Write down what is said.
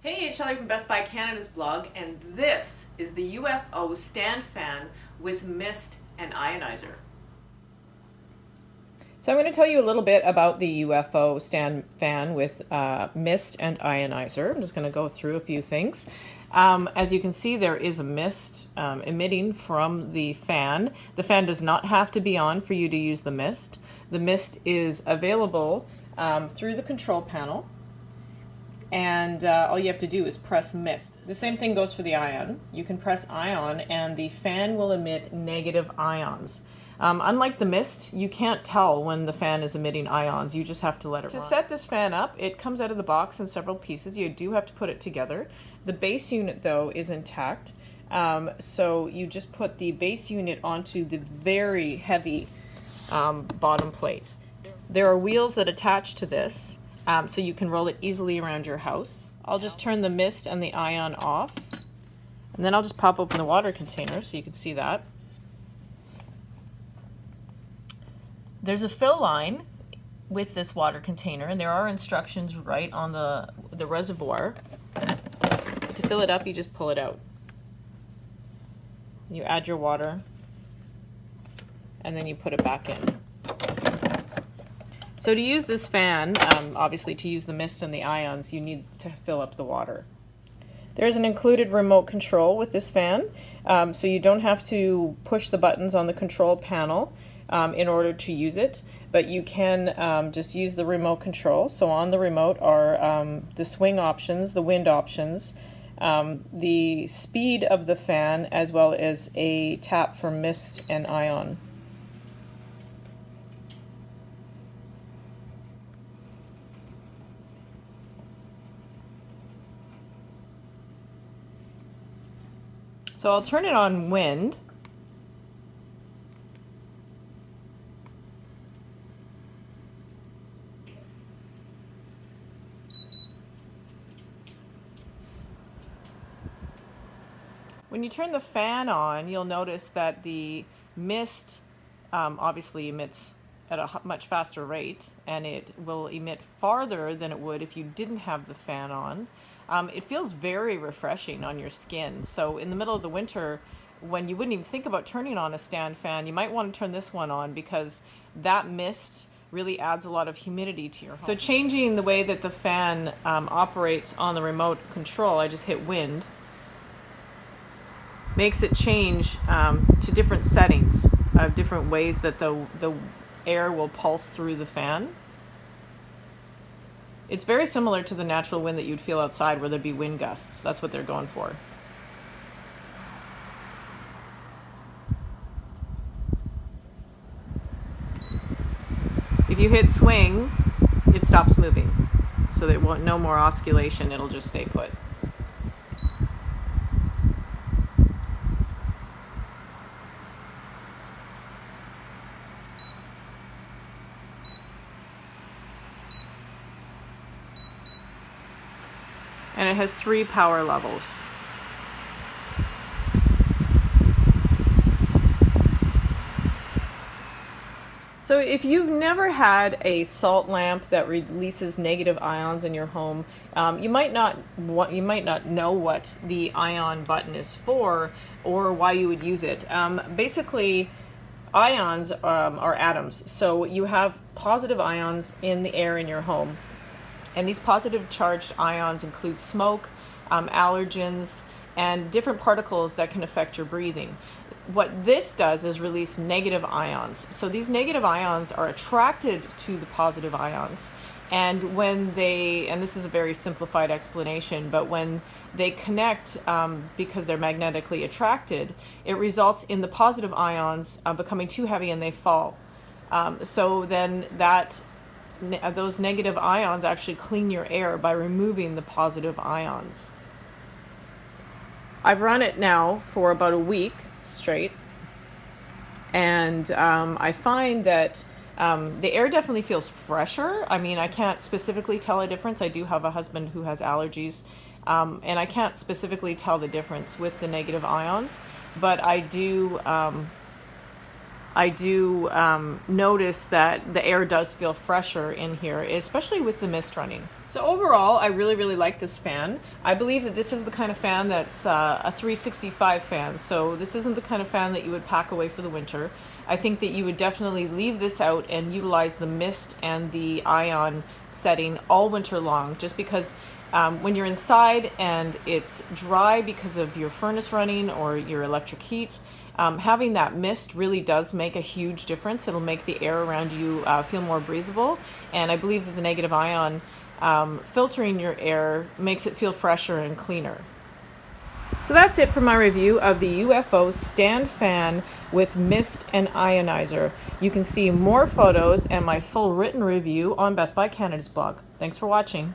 Hey, it's Shelley from Best Buy Canada's blog, and this is the UFO Stand Fan with mist and ionizer. So I'm going to tell you a little bit about the UFO Stand Fan with mist and ionizer. I'm just going to go through a few things. As you can see, there is a mist emitting from the fan. The fan does not have to be on for you to use the mist. The mist is available through the control panel, and all you have to do is press mist. The same thing goes for the ion. You can press ion and the fan will emit negative ions. Unlike the mist, you can't tell when the fan is emitting ions. You just have to let it run. To set this fan up, it comes out of the box in several pieces. You do have to put it together. The base unit, though, is intact. So you just put the base unit onto the very heavy bottom plate. There are wheels that attach to this, so you can roll it easily around your house. I'll just turn the mist and the ion off, and then I'll just pop open the water container so you can see that. There's a fill line with this water container, and there are instructions right on the reservoir. To fill it up, you just pull it out. You add your water, and then you put it back in. So to use this fan, obviously to use the mist and the ions, you need to fill up the water. There's an included remote control with this fan, so you don't have to push the buttons on the control panel in order to use it, but you can just use the remote control. So on the remote are the swing options, the wind options, the speed of the fan, as well as a tap for mist and ion. So I'll turn it on wind. When you turn the fan on, you'll notice that the mist obviously emits at a much faster rate, and it will emit farther than it would if you didn't have the fan on. It feels very refreshing on your skin. So in the middle of the winter, when you wouldn't even think about turning on a stand fan, you might want to turn this one on because that mist really adds a lot of humidity to your home. So changing the way that the fan operates on the remote control, I just hit wind, makes it change to different settings, different ways that the air will pulse through the fan. It's very similar to the natural wind that you'd feel outside where there'd be wind gusts. That's what they're going for. If you hit swing, it stops moving. So there won't no more oscillation, it'll just stay put. And it has 3 power levels. So if you've never had a salt lamp that releases negative ions in your home, you might not know what the ion button is for or why you would use it. Basically, ions are atoms. So you have positive ions in the air in your home. And these positive charged ions include smoke, allergens, and different particles that can affect your breathing. What this does is release negative ions. So these negative ions are attracted to the positive ions. And when and this is a very simplified explanation, but when they connect because they're magnetically attracted, it results in the positive ions becoming too heavy and they fall. So then those negative ions actually clean your air by removing the positive ions. I've run it now for about a week straight, and I find that the air definitely feels fresher. I mean, I can't specifically tell a difference. I do have a husband who has allergies, and I can't specifically tell the difference with the negative ions, but I do notice that the air does feel fresher in here, especially with the mist running. So overall, I really like this fan. I believe that this is the kind of fan that's a 365 fan. So this isn't the kind of fan that you would pack away for the winter. I think that you would definitely leave this out and utilize the mist and the ion setting all winter long, just because when you're inside and it's dry because of your furnace running or your electric heat, having that mist really does make a huge difference. It'll make the air around you feel more breathable. And I believe that the negative ion filtering your air makes it feel fresher and cleaner. So that's it for my review of the UFO Stand Fan with mist and ionizer. You can see more photos and my full written review on Best Buy Canada's blog. Thanks for watching.